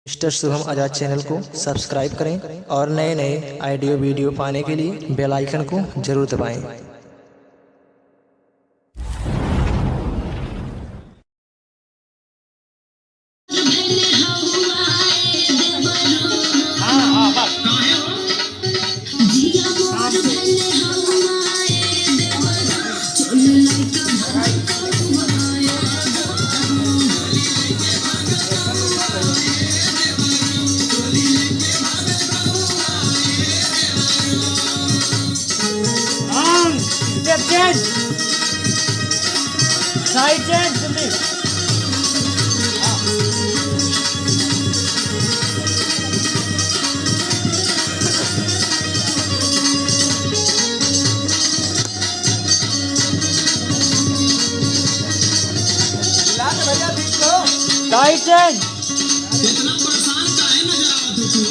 Mister Shubham आजाद channel को subscribe करें और नए नए ऑडियो वीडियो पाने के लिए बेल आइकन को जरूर दबाएं। Step change. Side change जल्दी. Side change. इतना परेशान काहे नजर आवत हो तू?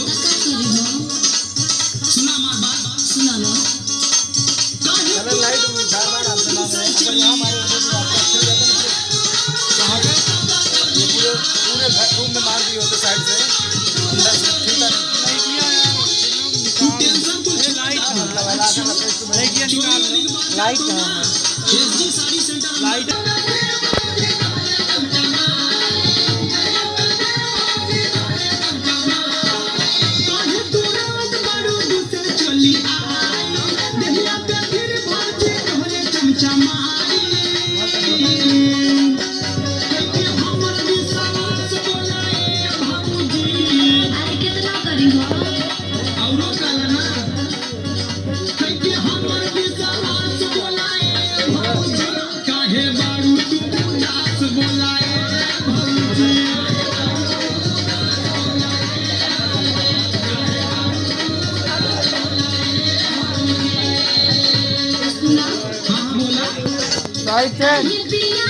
सुना हमार बात, सुना लो। काहे लाइट बार बार आपसे मांग रहे हैं। अगर यहाँ हमारे ऊपर तो आपका अच्छा जाता नहीं। कहाँ पे? ये पूरे रूम में मार दिए होते साइड से। अंदर से खिलता नहीं किया यार। तू टेंशन कुल लाइट लगा कर रखे नहीं किया निकाल। लाइट कहाँ है? एसजी साड़ी सेंटर लाइट काहे तू रात बारू दूसरे चली आई। देहिया पे फिर भाजे तोहरे चमचा मारी। कइके हमर विश्वास बोलाए बाबूजी। अरे कितना करी हो औरो काला ना कइके हमर विश्वास बोलाए बाबूजी। काहे बारू तू उदास बोलाए बाबूजी। सुना हाँ बोला लाइट चेंज. ये पिया